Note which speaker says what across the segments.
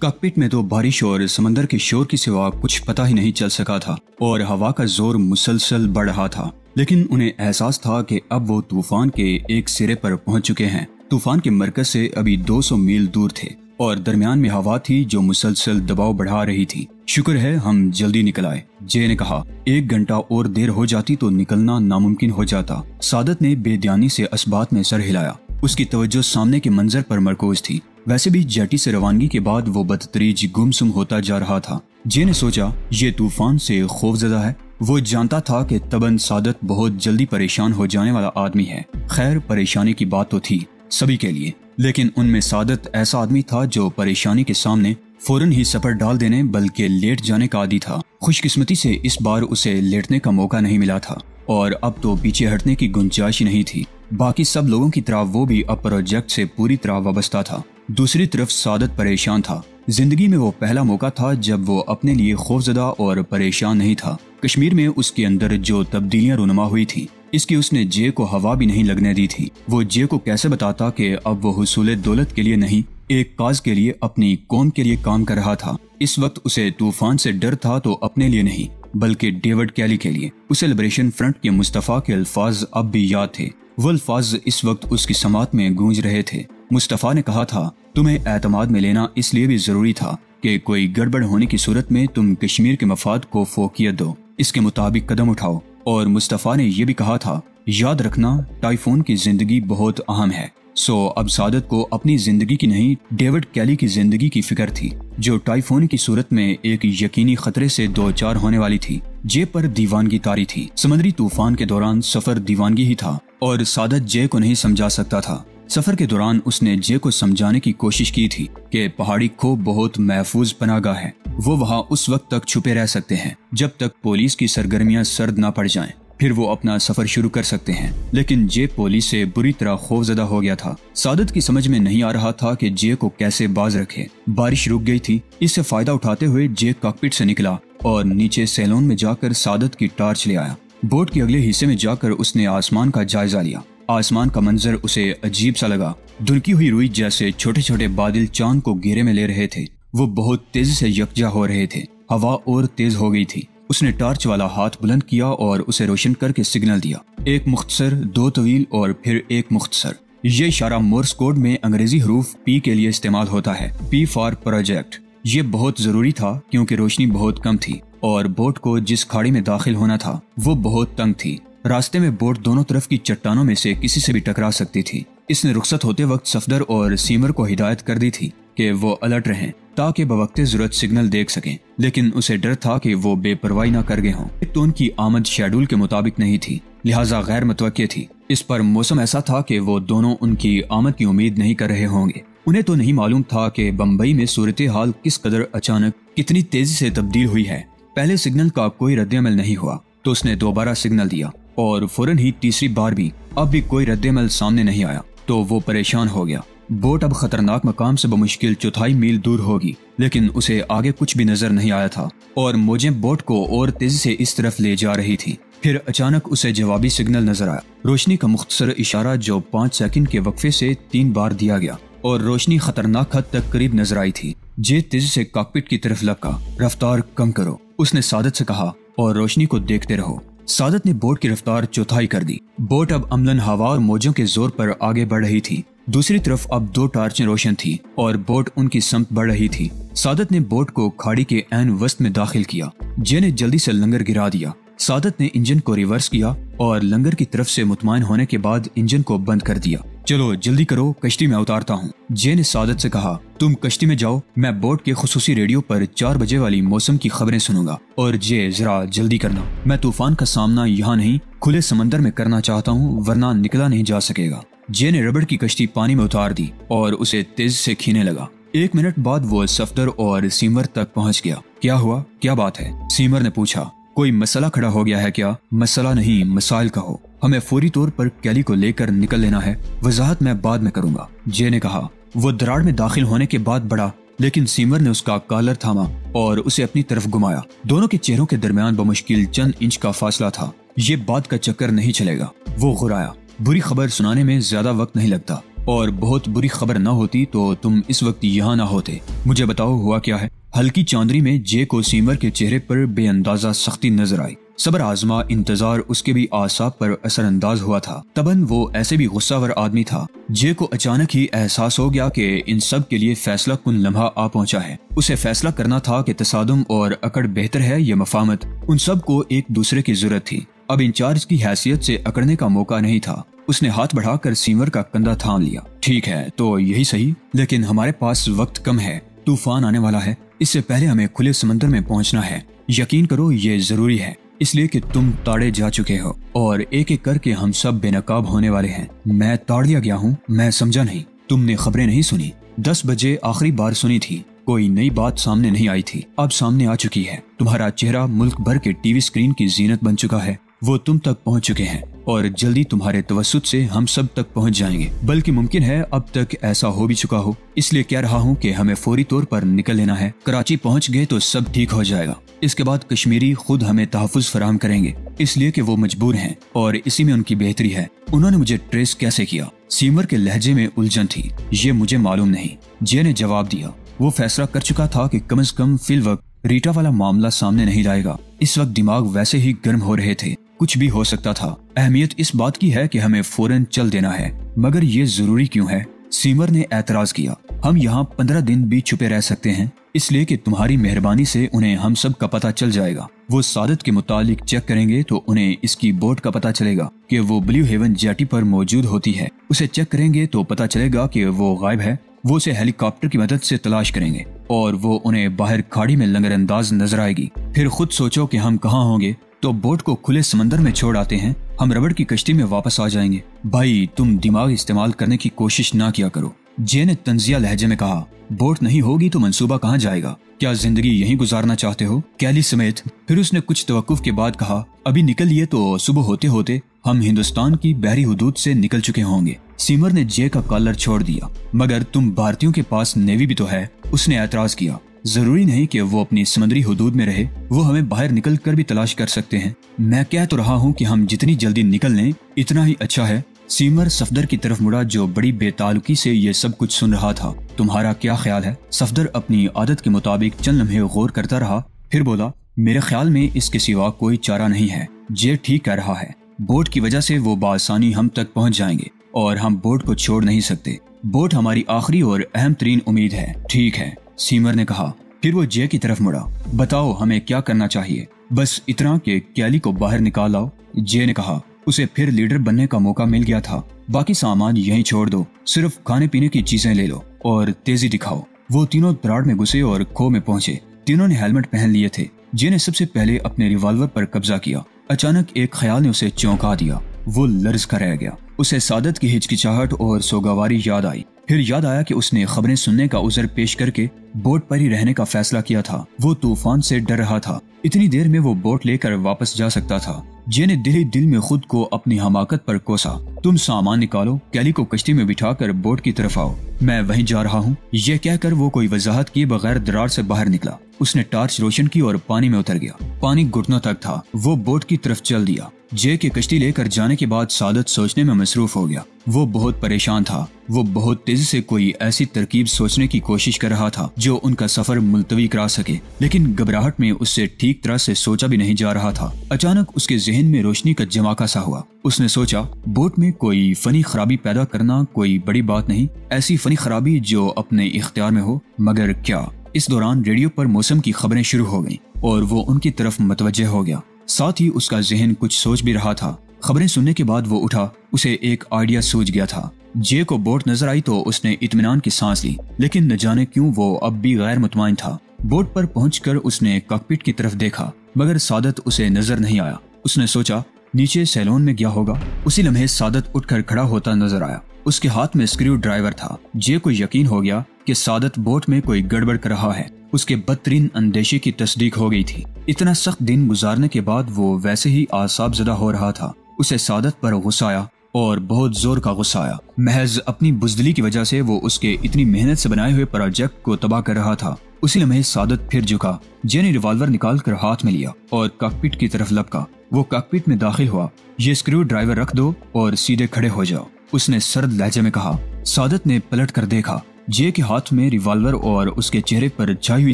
Speaker 1: Cockpit में तो बारिश और समंदर के शोर की सिवा कुछ पता ही नहीं चल सका था और हवा का जोर मुसलसल बढ़ रहा था। लेकिन उन्हें एहसास था कि अब वो तूफान के एक सिरे पर पहुंच चुके हैं। तूफान के मरकज से अभी 200 मील दूर थे और दरमियान में हवा थी जो मुसलसल दबाव बढ़ा रही थी। शुक्र है हम जल्दी निकल आए, जे ने कहा। 1 घंटा और देर हो जाती तो निकलना नामुमकिन हो जाता। सादत ने बेध्यानी से असबात में सर हिलाया। उसकी तवज्जो सामने के मंजर पर मरकूज थी। वैसे भी जेटी से रवानगी के बाद वो बदतरीज गुमसुम होता जा रहा था। जे ने सोचा ये तूफान से खौफजदा है। वो जानता था कि तबन सादत बहुत जल्दी परेशान हो जाने वाला आदमी है। खैर परेशानी की बात तो थी सभी के लिए, लेकिन उनमें सादत ऐसा आदमी था जो परेशानी के सामने फौरन ही सफर डाल देने बल्कि लेट जाने का आदी था। खुशकिस्मती से इस बार उसे लेटने का मौका नहीं मिला था और अब तो पीछे हटने की गुंजाइश नहीं थी। बाकी सब लोगों की तरह वो भी अब प्रोजेक्ट से पूरी तरह वाबस्ता था। दूसरी तरफ सादत परेशान था। जिंदगी में वो पहला मौका था जब वो अपने लिए खौफजदा और परेशान नहीं था। कश्मीर में उसके अंदर जो तब्दीलियां रुनुमा हुई थी, इसकी उसने जे को हवा भी नहीं लगने दी थी। वो जे को कैसे बताता कि अब वो हुसूल दौलत के लिए नहीं, एक काज के लिए, अपनी कौम के लिए काम कर रहा था। इस वक्त उसे तूफान से डर था तो अपने लिए नहीं बल्कि डेविड कैली के लिए। उसे लिबरेशन फ्रंट के मुस्तफा के अल्फाज अब भी याद थे। वो अल्फाज इस वक्त उसकी समात में गूंज रहे थे। मुस्तफा ने कहा था, तुम्हें एतमाद में लेना इसलिए भी जरूरी था कि कोई गड़बड़ होने की सूरत में तुम कश्मीर के मफाद को फोकियत दो, इसके मुताबिक कदम उठाओ। और मुस्तफा ने यह भी कहा था, याद रखना टाइफून की जिंदगी बहुत अहम है। सो अब सादत को अपनी जिंदगी की नहीं, डेविड कैली की जिंदगी की फिक्र थी जो टाइफून की सूरत में एक यकीनी खतरे से दो चार होने वाली थी। जे पर दीवानगी तारी थी। समुद्री तूफान के दौरान सफर दीवानगी ही था और सादत जे को नहीं समझा सकता था। सफर के दौरान उसने जे को समझाने की कोशिश की थी कि पहाड़ी खो बहुत महफूज पनाहगाह है। वो वहाँ उस वक्त तक छुपे रह सकते हैं जब तक पुलिस की सरगर्मियां सर्द ना पड़ जाएं। फिर वो अपना सफर शुरू कर सकते हैं। लेकिन जे पुलिस से बुरी तरह खौफजदा हो गया था। सादत की समझ में नहीं आ रहा था कि जे को कैसे बाज रखे। बारिश रुक गई थी। इससे फायदा उठाते हुए जे कॉकपिट से निकला और नीचे सैलून में जाकर सादत की टार्च ले आया। बोट के अगले हिस्से में जाकर उसने आसमान का जायजा लिया। आसमान का मंजर उसे अजीब सा लगा। धुलकी हुई रुई जैसे छोटे छोटे बादल चांद को घेरे में ले रहे थे। वो बहुत तेजी से यकजा हो रहे थे। हवा और तेज हो गई थी। उसने टार्च वाला हाथ बुलंद किया और उसे रोशन करके सिग्नल दिया। एक मुख्तसर, 2 तवील और फिर एक मुख्तसर। ये इशारा मोर्स कोड में अंग्रेजी हरूफ पी के लिए इस्तेमाल होता है, पी फॉर प्रोजेक्ट। ये बहुत जरूरी था क्योंकि रोशनी बहुत कम थी और बोट को जिस खाड़ी में दाखिल होना था वो बहुत तंग थी। रास्ते में बोट दोनों तरफ की चट्टानों में से किसी से भी टकरा सकती थी। इसने रुखसत होते वक्त सफदर और सीमर को हिदायत कर दी थी कि वो अलर्ट रहें ताकि बवक्ते जरूरत सिग्नल देख सकें। लेकिन उसे डर था कि वो बेपरवाही न कर गए हों। एक तो उनकी आमद शेड्यूल के मुताबिक नहीं थी, लिहाजा गैर मुतवक्के थी। इस पर मौसम ऐसा था कि वो दोनों उनकी आमद की उम्मीद नहीं कर रहे होंगे। उन्हें तो नहीं मालूम था कि बम्बई में सूरत हाल किस कदर अचानक कितनी तेजी से तब्दील हुई है। पहले सिग्नल का कोई रद्द-ए-अमल नहीं हुआ तो उसने दोबारा सिग्नल दिया और फौरन ही तीसरी बार भी। अब भी कोई रद्द-ए-अमल सामने नहीं आया तो वो परेशान हो गया। बोट अब खतरनाक मकाम से बमुश्किल 4 मील दूर होगी, लेकिन उसे आगे कुछ भी नजर नहीं आया था और मौजें बोट को और तेजी से इस तरफ ले जा रही थी। फिर अचानक उसे जवाबी सिग्नल नजर आया। रोशनी का मुख्तसर इशारा जो 5 सेकंड के वक्फे से 3 बार दिया गया और रोशनी खतरनाक हद तक करीब नजर आई थी। जे तेजी से कॉकपिट की तरफ लपका। रफ्तार कम करो, उसने सादत से कहा, और रोशनी को देखते रहो। सादत ने बोट की रफ्तार चौथाई कर दी। बोट अब अमलन हवा और मौजों के जोर पर आगे बढ़ रही थी। दूसरी तरफ अब 2 टार्चें रोशन थी और बोट उनकी समत बढ़ रही थी। सादत ने बोट को खाड़ी के ऐन वस्त में दाखिल किया। जे ने जल्दी से लंगर गिरा दिया। सादत ने इंजन को रिवर्स किया और लंगर की तरफ से मुतमईन होने के बाद इंजन को बंद कर दिया। चलो जल्दी करो, कश्ती में उतारता हूँ। जे ने सादत से कहा, तुम कश्ती में जाओ, मैं बोट के खुसूसी रेडियो पर 4 बजे वाली मौसम की खबरें सुनूंगा। और जे जरा जल्दी करना, मैं तूफान का सामना यहाँ नहीं खुले समंदर में करना चाहता हूँ, वरना निकला नहीं जा सकेगा। जे ने रबड़ की कश्ती पानी में उतार दी और उसे तेज से खींचने लगा। 1 मिनट बाद वो सफदर और सीमर तक पहुँच गया। क्या हुआ, क्या बात है? सीमर ने पूछा। कोई मसला खड़ा हो गया है क्या? मसला नहीं, मसाइल का हो। हमें फौरी तौर पर कैली को लेकर निकल लेना है। वजाहत मैं बाद में करूंगा, जे ने कहा। वो दरार में दाखिल होने के बाद बढ़ा, लेकिन सीमर ने उसका कॉलर थामा और उसे अपनी तरफ घुमाया। दोनों के चेहरों के दरमियान बमुश्किल चंद इंच का फासला था। ये बात का चक्कर नहीं चलेगा, वो गुर्राया। बुरी खबर सुनाने में ज्यादा वक्त नहीं लगता और बहुत बुरी खबर ना होती तो तुम इस वक्त यहाँ ना होते। मुझे बताओ हुआ क्या है। हल्की चांदनी में जे को सीमर के चेहरे पर बेअंदाजा सख्ती नजर आई। सब्र आजमा इंतजार उसके भी आसाब पर असरअंदाज हुआ था। तबन वो ऐसे भी गुस्सावर आदमी था। जे को अचानक ही एहसास हो गया कि इन सब के लिए फैसला कुन लम्हा आ पहुंचा है। उसे फैसला करना था कि तसादुम और अकड़ बेहतर है या मफामत। उन सब को एक दूसरे की जरूरत थी। अब इंचार्ज की हैसियत से अकड़ने का मौका नहीं था। उसने हाथ बढ़ाकर सीमर का कंधा थाम लिया। ठीक है तो यही सही, लेकिन हमारे पास वक्त कम है। तूफान आने वाला है। इससे पहले हमें खुले समंदर में पहुंचना है। यकीन करो ये जरूरी है, इसलिए कि तुम ताड़े जा चुके हो और एक एक करके हम सब बेनकाब होने वाले हैं। मैं ताड़ दिया गया हूँ। मैं समझा नहीं। तुमने खबरें नहीं सुनी। 10 बजे आखिरी बार सुनी थी। कोई नई बात सामने नहीं आई थी। अब सामने आ चुकी है। तुम्हारा चेहरा मुल्क भर के टीवी स्क्रीन की जीनत बन चुका है। वो तुम तक पहुंच चुके हैं और जल्दी तुम्हारे तवस्सुत से हम सब तक पहुंच जाएंगे। बल्कि मुमकिन है अब तक ऐसा हो भी चुका हो। इसलिए कह रहा हूं कि हमें फौरी तौर पर निकल लेना है। कराची पहुंच गए तो सब ठीक हो जाएगा। इसके बाद कश्मीरी खुद हमें तहफ़्फ़ुज़ फराहम करेंगे, इसलिए कि वो मजबूर हैं और इसी में उनकी बेहतरी है। उन्होंने मुझे ट्रेस कैसे किया? सीमर के लहजे में उलझन थी। ये मुझे मालूम नहीं। जे ने जवाब दिया। वो फैसला कर चुका था कि कम से कम फिल वक्त रीटा वाला मामला सामने नहीं लाएगा। इस वक्त दिमाग वैसे ही गर्म हो रहे थे। कुछ भी हो सकता था। अहमियत इस बात की है कि हमें फौरन चल देना है। मगर ये जरूरी क्यों है? सीमर ने एतराज किया। हम यहाँ 15 दिन भी छुपे रह सकते हैं, इसलिए कि तुम्हारी मेहरबानी से उन्हें हम सब का पता चल जाएगा। वो सादत के मुतालिक चेक करेंगे तो उन्हें इसकी बोट का पता चलेगा कि वो ब्लू हेवन जेटी पर मौजूद होती है। उसे चेक करेंगे तो पता चलेगा कि वो गायब है। वो उसे हेलीकॉप्टर की मदद से तलाश करेंगे और वो उन्हें बाहर खाड़ी में लंगरअंदाज नजर आएगी। फिर खुद सोचो कि हम कहाँ होंगे। तो बोट को खुले समंदर में छोड़ आते हैं। हम रबड़ की कश्ती में वापस आ जाएंगे। भाई तुम दिमाग इस्तेमाल करने की कोशिश ना किया करो। जे ने तंजिया लहजे में कहा। बोट नहीं होगी तो मंसूबा कहाँ जाएगा? क्या जिंदगी यहीं गुजारना चाहते हो? कैली समेत। फिर उसने कुछ तवक्कुफ के बाद कहा, अभी निकल लिए तो सुबह होते होते हम हिंदुस्तान की बहरी हुदूद से निकल चुके होंगे। सीमर ने जे का कॉलर छोड़ दिया। मगर तुम भारतीयों के पास नेवी भी तो है। उसने एतराज किया। जरूरी नहीं कि वो अपनी समुद्री हुदूद में रहे। वो हमें बाहर निकल कर भी तलाश कर सकते हैं। मैं कह तो रहा हूँ कि हम जितनी जल्दी निकल लें इतना ही अच्छा है। सीमर सफदर की तरफ मुड़ा जो बड़ी बेतालुकी से ये सब कुछ सुन रहा था। तुम्हारा क्या ख्याल है? सफदर अपनी आदत के मुताबिक चंद लम्हे गौर करता रहा, फिर बोला, मेरे ख्याल में इसके सिवा कोई चारा नहीं है। जे ठीक कह रहा है। बोट की वजह से वो बासानी हम तक पहुंच जाएंगे और हम बोट को छोड़ नहीं सकते। बोट हमारी आखिरी और अहम तरीन उम्मीद है। ठीक है, सीमर ने कहा। फिर वो जे की तरफ मुड़ा। बताओ हमें क्या करना चाहिए? बस इतना कि कैली को बाहर निकाल लाओ। जे ने कहा। उसे फिर लीडर बनने का मौका मिल गया था। बाकी सामान यहीं छोड़ दो, सिर्फ खाने पीने की चीजें ले लो और तेजी दिखाओ। वो तीनों तराड़ में घुसे और खो में पहुंचे। तीनों ने हेलमेट पहन लिए थे। जे ने सबसे पहले अपने रिवॉल्वर पर कब्जा किया। अचानक एक ख्याल ने उसे चौंका दिया। वो लर्ज कर रह गया। उसे सादत की हिचकिचाहट और सोगावारी याद आई। फिर याद आया कि उसने खबरें सुनने का उज़र पेश करके बोट पर ही रहने का फैसला किया था। वो तूफान से डर रहा था। इतनी देर में वो बोट लेकर वापस जा सकता था। जे ने दिल ही दिल में खुद को अपनी हमाकत पर कोसा। तुम सामान निकालो, कैली को कश्ती में बिठाकर बोट की तरफ आओ। मैं वहीं जा रहा हूँ। ये कहकर वो कोई वजाहत किए बगैर दरार से बाहर निकला। उसने टार्च रोशन की और पानी में उतर गया। पानी घुटनों तक था। वो बोट की तरफ चल दिया। जे के कश्ती लेकर जाने के बाद सादत सोचने में मसरूफ हो गया। वो बहुत परेशान था। वो बहुत तेजी से कोई ऐसी तरकीब सोचने की कोशिश कर रहा था जो उनका सफर मुलतवी करा सके, लेकिन घबराहट में उससे ठीक तरह से सोचा भी नहीं जा रहा था। अचानक उसके जहन में रोशनी का जमाका सा हुआ। उसने सोचा, बोट में कोई फनी खराबी पैदा करना कोई बड़ी बात नहीं, ऐसी फनी खराबी जो अपने इख्तियार में हो। मगर क्या? इस दौरान रेडियो पर मौसम की खबरें शुरू हो गईं और वो उनकी तरफ मुतवज्जे हो गया। साथ ही उसका जहन कुछ सोच भी रहा था। खबरें सुनने के बाद वो उठा। उसे एक आइडिया सूझ गया था। जे को बोट नजर आई तो उसने इत्मीनान की सांस ली, लेकिन न जाने क्यों वो अब भी गैर मुतमईन था। बोट पर पहुंचकर उसने कॉकपिट की तरफ देखा, मगर सादत उसे नजर नहीं आया। उसने सोचा नीचे सैलून में गया होगा। उसी लम्हे सादत उठकर खड़ा होता नजर आया। उसके हाथ में स्क्रू ड्राइवर था। जे को यकीन हो गया कि सादत बोट में कोई गड़बड़ कर रहा है। उसके बदतरीन अंदेशे की तस्दीक हो गई थी। इतना सख्त दिन गुजारने के बाद वो वैसे ही आसाब ज़दा हो रहा था। उसे सादत पर गुस्सा आया और बहुत जोर का गुस्सा आया। महज अपनी बुज़दिली की वजह से वो उसके इतनी मेहनत से बनाए हुए प्रोजेक्ट को तबाह कर रहा था। उसी लम्हे सादत फिर झुका। जे ने रिवॉल्वर निकाल कर हाथ में लिया और कॉकपिट की तरफ लपका। वो कॉकपिट में दाखिल हुआ। ये स्क्रू ड्राइवर रख दो और सीधे खड़े हो जाओ। उसने सर्द लहजे में कहा। सादत ने पलट कर देखा। जे के हाथ में रिवॉल्वर और उसके चेहरे पर छाई हुई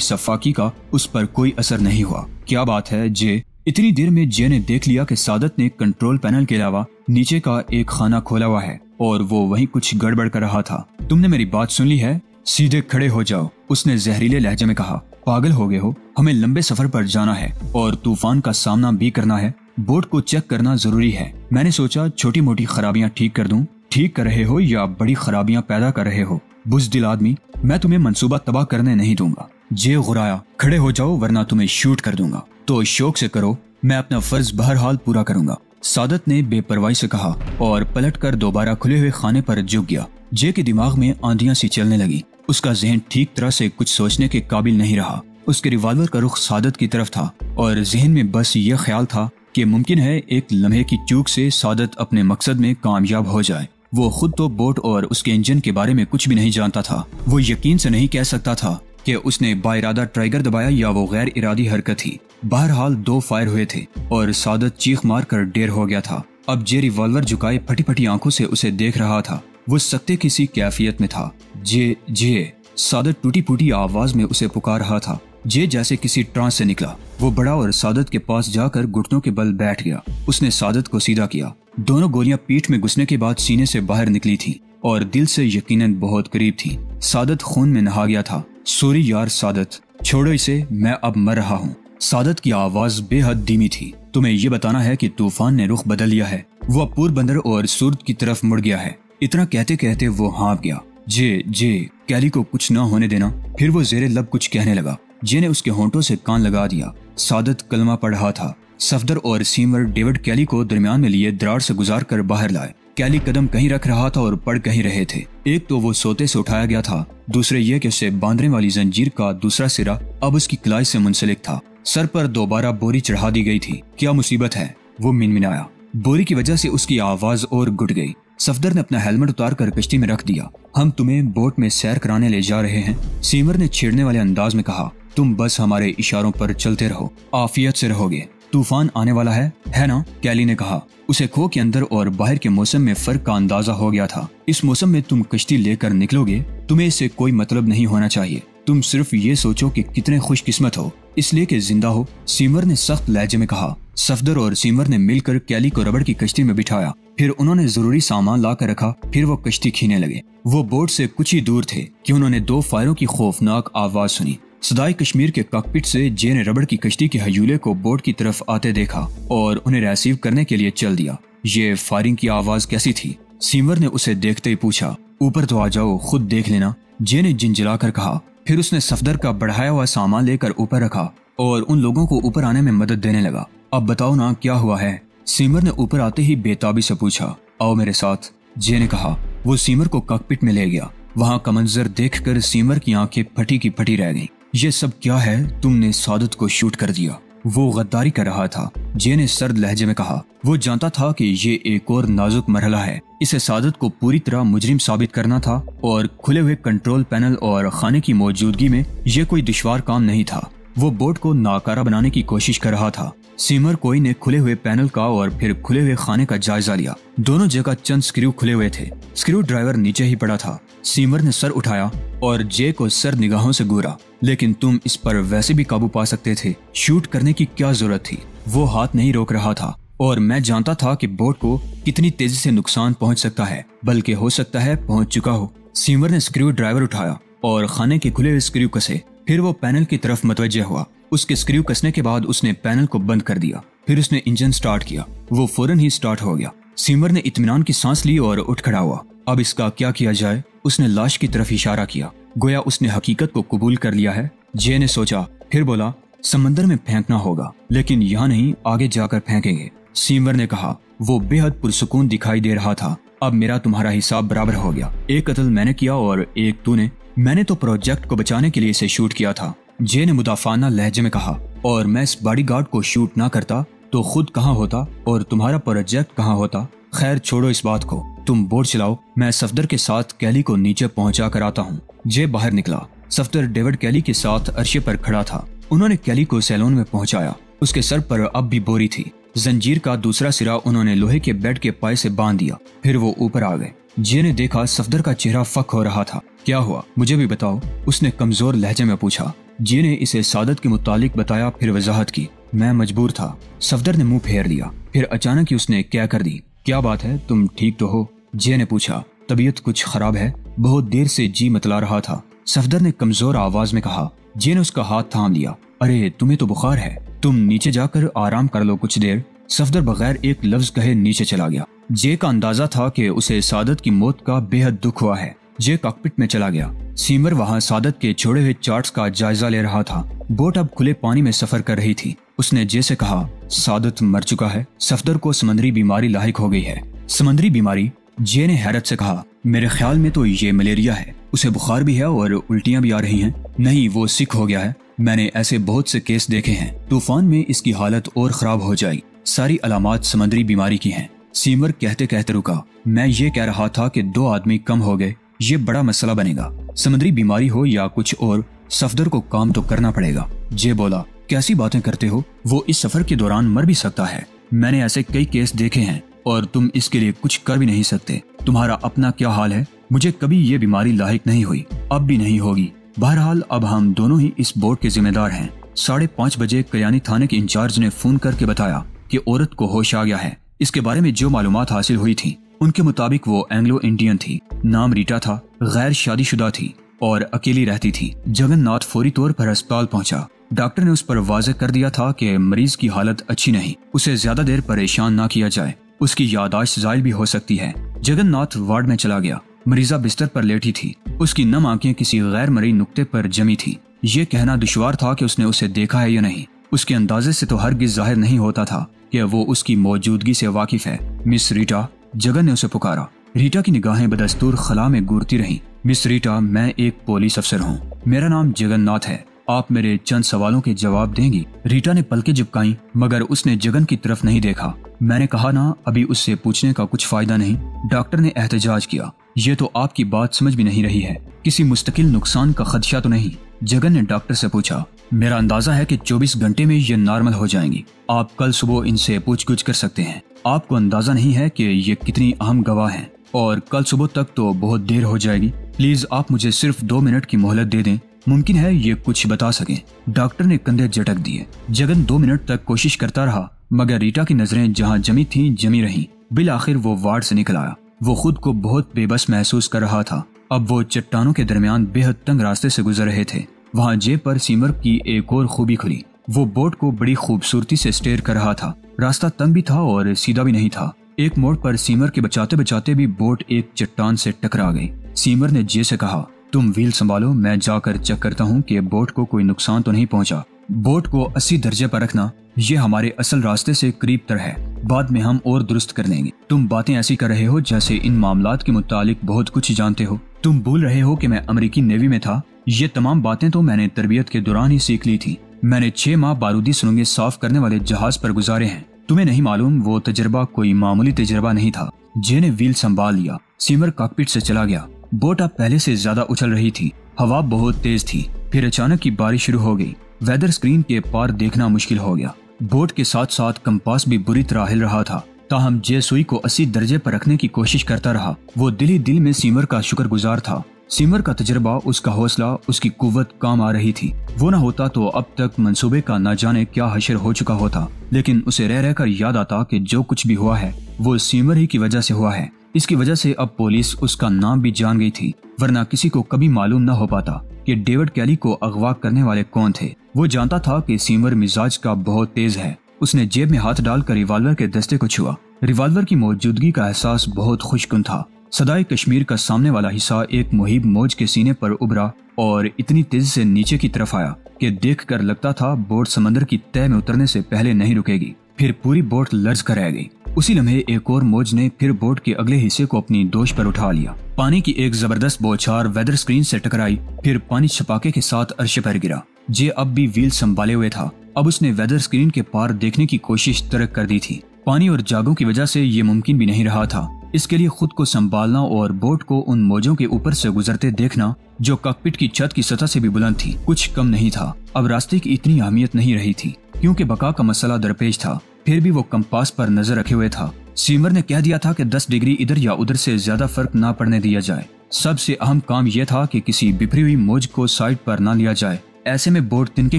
Speaker 1: सफाकी का उस पर कोई असर नहीं हुआ। क्या बात है जे? इतनी देर में जे ने देख लिया कि सादत ने कंट्रोल पैनल के अलावा नीचे का एक खाना खोला हुआ है और वो वहीं कुछ गड़बड़ कर रहा था। तुमने मेरी बात सुन ली है? सीधे खड़े हो जाओ, उसने जहरीले लहजे में कहा। पागल हो गए हो? हमें लंबे सफर पर जाना है और तूफान का सामना भी करना है। बोट को चेक करना जरूरी है। मैंने सोचा छोटी मोटी खराबियां ठीक कर दूं। ठीक कर रहे हो या बड़ी खराबियां पैदा कर रहे हो? बुज़दिल आदमी, मैं तुम्हें मंसूबा तबाह करने नहीं दूंगा। जे गुराया, खड़े हो जाओ वरना तुम्हें शूट कर दूंगा। तो शौक से करो, मैं अपना फर्ज बहरहाल पूरा करूंगा, सादत ने बेपरवाही से कहा और पलटकर दोबारा खुले हुए खाने पर झुक गया। जे के दिमाग में आंधियां सी चलने लगी। उसका जहन ठीक तरह से कुछ सोचने के काबिल नहीं रहा। उसके रिवॉल्वर का रुख सादत की तरफ था और जहन में बस ये ख्याल था कि मुमकिन है एक लम्हे की चूक से सादत अपने मकसद में कामयाब हो जाए। वो खुद तो बोट और उसके इंजन के बारे में कुछ भी नहीं जानता था। वो यकीन से नहीं कह सकता था कि उसने बाइरादा ट्राइगर दबाया या वो गैर इरादी हरकत थी। बहरहाल 2 फायर हुए थे और सादत चीख मार कर ढेर हो गया था। अब जे रिवॉल्वर झुकाए फटी फटी आंखों से उसे देख रहा था। वो सख्ते किसी कैफियत में था। जे जे, सादत टूटी फूटी आवाज में उसे पुकार रहा था। जे जैसे किसी ट्रांस से निकला। वो बड़ा और सादत के पास जाकर घुटनों के बल बैठ गया। उसने सादत को सीधा किया। दोनों गोलियां पीठ में घुसने के बाद सीने से बाहर निकली थी और दिल से यकीनन बहुत करीब थी। सादत खून में नहा गया था। सॉरी यार सादत, छोड़ो इसे, मैं अब मर रहा हूँ। सादत की आवाज बेहद धीमी थी। तुम्हें ये बताना है कि तूफान ने रुख बदल लिया है। वो अब पोरबंदर और सूरत की तरफ मुड़ गया है। इतना कहते कहते वो हाँफ गया। जे, कैली को कुछ न होने देना। फिर वो जेरे लब कुछ कहने लगा। जे ने उसके होंठों से कान लगा दिया। सादत कलमा पढ़ रहा था। सफदर और सीमर डेविड कैली को दरमियान में लिए दरार से गुजार कर बाहर लाए। कैली कदम कहीं रख रहा था और पढ़ कहीं रहे थे। एक तो वो सोते से उठाया गया था, दूसरे ये कि उसे बांधने वाली जंजीर का दूसरा सिरा अब उसकी कलाई से मुंसलिक था। सर पर दोबारा बोरी चढ़ा दी गई थी। क्या मुसीबत है? वो मिनमिनाया। बोरी की वजह से उसकी आवाज और घुट गई। सफदर ने अपना हेलमेट उतार कर कश्ती में रख दिया। हम तुम्हें बोट में सैर कराने ले जा रहे हैं, सीमर ने छेड़ने वाले अंदाज में कहा। तुम बस हमारे इशारों पर चलते रहो, आफियत से रहोगे। तूफान आने वाला है ना? कैली ने कहा। उसे खो के अंदर और बाहर के मौसम में फर्क का अंदाजा हो गया था। इस मौसम में तुम कश्ती लेकर निकलोगे, तुम्हें इससे कोई मतलब नहीं होना चाहिए। तुम सिर्फ ये सोचो कि कितने खुशकिस्मत हो, इसलिए कि जिंदा हो, सीमर ने सख्त लहजे में कहा। सफदर और सीमर ने मिलकर कैली को रबड़ की कश्ती में बिठाया। फिर उन्होंने जरूरी सामान ला कर रखा। फिर वो कश्ती खींचने लगे। वो बोट से कुछ ही दूर थे कि उन्होंने 2 फायरों की खौफनाक आवाज सुनी। सदाई कश्मीर के कॉकपिट से जे ने रबड़ की कश्ती के हयूले को बोट की तरफ आते देखा और उन्हें रिसीव करने के लिए चल दिया। ये फायरिंग की आवाज कैसी थी? सीमर ने उसे देखते ही पूछा। ऊपर तो आ जाओ, खुद देख लेना, जे ने जिंजिला कर कहा। फिर उसने सफदर का बढ़ाया हुआ सामान लेकर ऊपर रखा और उन लोगों को ऊपर आने में मदद देने लगा। अब बताओ ना, क्या हुआ है? सीमर ने ऊपर आते ही बेताबी से पूछा। आओ मेरे साथ, जे ने कहा। वो सीमर को कॉकपिट में ले गया। वहाँ का मंजर देखकर सीमर की आंखें फटी की फटी रह गईं। ये सब क्या है? तुमने सादत को शूट कर दिया। वो गद्दारी कर रहा था, जे ने सर्द लहजे में कहा। वो जानता था कि ये एक और नाजुक मरहला है। इसे सादत को पूरी तरह मुजरिम साबित करना था और खुले हुए कंट्रोल पैनल और खाने की मौजूदगी में ये कोई दुश्वार काम नहीं था। वो बोट को नाकारा बनाने की कोशिश कर रहा था। सीमर कोई ने खुले हुए पैनल का और फिर खुले हुए खाने का जायजा लिया। दोनों जगह चंद स्क्रू खुले हुए थे। स्क्रू ड्राइवर नीचे ही पड़ा था। सीमर ने सर उठाया और जे को सर निगाहों से घूरा। लेकिन तुम इस पर वैसे भी काबू पा सकते थे, शूट करने की क्या जरूरत थी? वो हाथ नहीं रोक रहा था और मैं जानता था कि बोट को कितनी तेजी से नुकसान पहुंच सकता है, बल्कि हो सकता है पहुंच चुका हो। सीमर ने स्क्रू ड्राइवर उठाया और खाने के खुले हुए स्क्रू कसे। फिर वो पैनल की तरफ मुतवज्जे हुआ। उसके स्क्रू कसने के बाद उसने पैनल को बंद कर दिया। फिर उसने इंजन स्टार्ट किया। वो फौरन ही स्टार्ट हो गया। सीमर ने इत्मीनान की सांस ली और उठ खड़ा हुआ। अब इसका क्या किया जाए? उसने लाश की तरफ इशारा किया, गोया उसने हकीकत को कबूल कर लिया है। जे ने सोचा, फिर बोला, समंदर में फेंकना होगा, लेकिन यहाँ नहीं, आगे जाकर फेंकेंगे। सीमर ने कहा। वो बेहद पुरसुकून दिखाई दे रहा था। अब मेरा तुम्हारा हिसाब बराबर हो गया। एक कत्ल मैंने किया और एक तूने। मैंने तो प्रोजेक्ट को बचाने के लिए इसे शूट किया था, जे ने मुदाफाना लहजे में कहा। और मैं इस बॉडीगार्ड को शूट ना करता तो खुद कहाँ होता और तुम्हारा प्रोजेक्ट कहाँ होता। खैर छोड़ो इस बात को, तुम बोट चलाओ, मैं सफदर के साथ कैली को नीचे पहुंचा कर आता हूँ। जे बाहर निकला। सफदर डेविड कैली के साथ अर्शे पर खड़ा था। उन्होंने कैली को सैलून में पहुंचाया। उसके सर पर अब भी बोरी थी। जंजीर का दूसरा सिरा उन्होंने लोहे के बेड के पाए से बांध दिया। फिर वो ऊपर आ गए। जे ने देखा सफदर का चेहरा फक हो रहा था। क्या हुआ, मुझे भी बताओ, उसने कमजोर लहजे में पूछा। जे ने इसे सादत के मुतालिक बताया, फिर वजाहत की। मैं मजबूर था। सफदर ने मुंह फेर लिया। फिर अचानक ही उसने क्या कर दी। क्या बात है, तुम ठीक तो हो? जे ने पूछा। तबीयत कुछ खराब है? बहुत देर से जी मतला रहा था, सफदर ने कमजोर आवाज में कहा। जे ने उसका हाथ थाम लिया। अरे तुम्हें तो बुखार है, तुम नीचे जाकर आराम कर लो कुछ देर। सफदर बगैर एक लफ्ज कहे नीचे चला गया। जे का अंदाजा था कि उसे सादत की मौत का बेहद दुख हुआ है। जे कॉकपिट में चला गया। सीमर वहां सादत के छोड़े हुए चार्ट्स का जायजा ले रहा था। बोट अब खुले पानी में सफर कर रही थी। उसने जे से कहा, सादत मर चुका है, सफदर को समंदरी बीमारी लाहिक हो गई है। समंदरी बीमारी? जे ने हैरत से कहा। मेरे ख्याल में तो ये मलेरिया है, उसे बुखार भी है और उल्टियां भी आ रही हैं। नहीं, वो सिक हो गया है, मैंने ऐसे बहुत से केस देखे हैं। तूफान में इसकी हालत और खराब हो जाएगी। सारी अलामात समंदरी बीमारी की हैं। सीमर कहते कहते रुका। मैं ये कह रहा था कि 2 आदमी कम हो गए, ये बड़ा मसला बनेगा। समंदरी बीमारी हो या कुछ और, सफदर को काम तो करना पड़ेगा। जे बोला, कैसी बातें करते हो, वो इस सफर के दौरान मर भी सकता है। मैंने ऐसे कई केस देखे हैं और तुम इसके लिए कुछ कर भी नहीं सकते। तुम्हारा अपना क्या हाल है? मुझे कभी ये बीमारी लाहिक नहीं हुई, अब भी नहीं होगी। बहरहाल अब हम दोनों ही इस बोट के जिम्मेदार हैं। 5:30 बजे कल्याणी थाने के इंचार्ज ने फोन करके बताया कि औरत को होश आ गया है। इसके बारे में जो मालूमात हासिल हुई थी, उनके मुताबिक वो एंग्लो इंडियन थी, नाम रीटा था, गैर शादीशुदा थी और अकेली रहती थी। जगन्नाथ फौरी तौर पर अस्पताल पहुंचा। डॉक्टर ने उस पर वाज़ेह कर दिया था कि मरीज की हालत अच्छी नहीं, उसे ज्यादा देर परेशान ना किया जाए, उसकी याददाश्त ज़ायल भी हो सकती है। जगन्नाथ वार्ड में चला गया। मरीजा बिस्तर पर लेटी थी। उसकी नम आंखें किसी गैर मरी नुक्ते पर जमी थी। ये कहना दुश्वार था कि उसने उसे देखा है या नहीं। उसके अंदाजे से तो हरगिज जाहिर नहीं होता था कि वो उसकी मौजूदगी से वाकिफ है। मिस रीटा, जगन ने उसे पुकारा। रीटा की निगाहें बदस्तूर खला में घूरती रहीं। मिस रीटा, मैं एक पुलिस अफसर हूँ, मेरा नाम जगन्नाथ है, आप मेरे चंद सवालों के जवाब देंगी? रीटा ने पलकें झपकाईं, मगर उसने जगन की तरफ नहीं देखा। मैंने कहा ना, अभी उससे पूछने का कुछ फायदा नहीं, डॉक्टर ने एहतजाज किया। ये तो आपकी बात समझ भी नहीं रही है, किसी मुस्तकिल नुकसान का खदशा तो नहीं? जगन ने डॉक्टर से पूछा। मेरा अंदाजा है कि 24 घंटे में ये नॉर्मल हो जाएंगी। आप कल सुबह इनसे पूछगछ कर सकते हैं। आपको अंदाजा नहीं है कि ये कितनी अहम गवाह हैं, और कल सुबह तक तो बहुत देर हो जाएगी। प्लीज आप मुझे सिर्फ 2 मिनट की मोहलत दे दें, मुमकिन है ये कुछ बता सकें। डॉक्टर ने कंधे झटक दिए। जगन 2 मिनट तक कोशिश करता रहा, मगर रीटा की नजरें जहाँ जमी थीं जमी रहीं। बिल आखिर वो वार्ड से निकल आया। वो खुद को बहुत बेबस महसूस कर रहा था। अब वो चट्टानों के दरमियान बेहद तंग रास्ते से गुजर रहे थे। वहाँ जेब पर सीमर की एक और खूबी खुली। वो बोट को बड़ी खूबसूरती से स्टेयर कर रहा था। रास्ता तंग भी था और सीधा भी नहीं था। एक मोड़ पर सीमर के बचाते बचाते भी बोट एक चट्टान से टकरा गई। सीमर ने जे से कहा, तुम व्हील संभालो, मैं जाकर चेक करता हूँ कि बोट को कोई नुकसान तो नहीं पहुँचा। बोट को 80 दर्जे पर रखना, ये हमारे असल रास्ते से करीब तर है, बाद में हम और दुरुस्त कर लेंगे। तुम बातें ऐसी कर रहे हो जैसे इन मामलात के मुतालिक बहुत कुछ जानते हो। तुम भूल रहे हो कि मैं अमेरिकी नेवी में था। ये तमाम बातें तो मैंने तरबियत के दौरान ही सीख ली थी। मैंने 6 माह बारूदी सुरंगें साफ करने वाले जहाज पर गुजारे हैं। तुम्हें नहीं मालूम, वो तजर्बा कोई मामूली तजर्बा नहीं था। जे ने व्हील संभाल लिया। सीमर कॉकपिट से चला गया। बोट अब पहले से ज्यादा उछल रही थी। हवा बहुत तेज थी। फिर अचानक की बारिश शुरू हो गई। वेदर स्क्रीन के पार देखना मुश्किल हो गया। बोट के साथ साथ कंपास भी बुरी तरह हिल रहा था। ताहम जे सुई को 80 दर्जे पर रखने की कोशिश करता रहा। वो दिल ही दिल में सीमर का शुक्रगुजार था। सीमर का तजर्बा, उसका हौसला, उसकी कुव्वत काम आ रही थी। वो न होता तो अब तक मंसूबे का न जाने क्या हशर हो चुका होता। लेकिन उसे रह रहकर याद आता कि जो कुछ भी हुआ है वो सीमर ही की वजह से हुआ है। इसकी वजह से अब पुलिस उसका नाम भी जान गई थी, वरना किसी को कभी मालूम न हो पाता कि डेविड कैली को अगवा करने वाले कौन थे। वो जानता था कि सीमर मिजाज का बहुत तेज है। उसने जेब में हाथ डालकर रिवॉल्वर के दस्ते को छुआ। रिवॉल्वर की मौजूदगी का एहसास बहुत खुशकुन था। सदाए कश्मीर का सामने वाला हिस्सा एक मुहिब मौज के सीने पर उभरा और इतनी तेजी से नीचे की तरफ आया कि देखकर लगता था बोट समंदर की तह में उतरने से पहले नहीं रुकेगी। फिर पूरी बोट लर्ज कर रह गई। उसी लम्हे एक और मौज ने फिर बोट के अगले हिस्से को अपनी दोश पर उठा लिया। पानी की एक जबरदस्त बौछार वेदर स्क्रीन से टकराई, फिर पानी छपाके के साथ अर्श पर गिरा। जे अब भी व्हील संभाले हुए था। अब उसने वेदर स्क्रीन के पार देखने की कोशिश तर्क कर दी थी। पानी और जागों की वजह से ये मुमकिन भी नहीं रहा था। इसके लिए खुद को संभालना और बोट को उन मौजों के ऊपर से गुजरते देखना जो कॉकपिट की छत की सतह से भी बुलंद थी, कुछ कम नहीं था। अब रास्ते की इतनी अहमियत नहीं रही थी क्योंकि बका का मसला दरपेश था। फिर भी वो कंपास पर नजर रखे हुए था। सीमर ने कह दिया था कि 10 डिग्री इधर या उधर से ज्यादा फर्क ना पड़ने दिया जाए। सबसे अहम काम यह था कि किसी बिखरी हुई मौज को साइड पर ना लिया जाए, ऐसे में बोट तिनके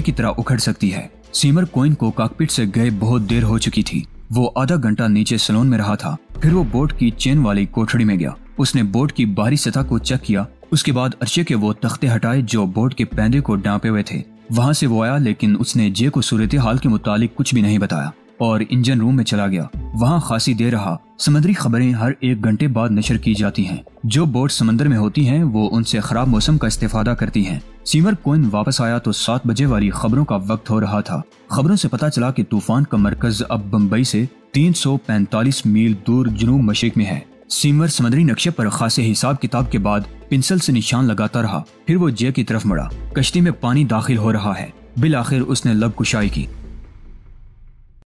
Speaker 1: की तरह उखड़ सकती है। सीमर कोइन को कॉकपिट से गए बहुत देर हो चुकी थी। वो आधा घंटा नीचे सलोन में रहा था। फिर वो बोट की चेन वाली कोठड़ी में गया। उसने बोट की बाहरी सतह को चेक किया। उसके बाद अर्शे के वो तख्ते हटाए जो बोट के पैंदे को डांपे हुए थे। वहाँ से वो आया, लेकिन उसने जे को सूरत हाल के मुतालिक कुछ भी नहीं बताया और इंजन रूम में चला गया। वहाँ खासी देर रहा। समुद्री खबरें हर 1 घंटे बाद नशर की जाती हैं। जो बोट समंदर में होती हैं वो उनसे खराब मौसम का इस्तेफादा करती हैं। सीमर कोइन वापस आया तो 7 बजे वाली खबरों का वक्त हो रहा था। खबरों से पता चला कि तूफान का मरकज अब बम्बई से 345 मील दूर जुनूब मशरिक में है। सीमर समुद्री नक्शे पर खासे हिसाब किताब के बाद पेंसिल से निशान लगाता रहा। फिर वो जे की तरफ मुड़ा। कश्ती में पानी दाखिल हो रहा है। बिल आखिर उसने लब कुशाई की।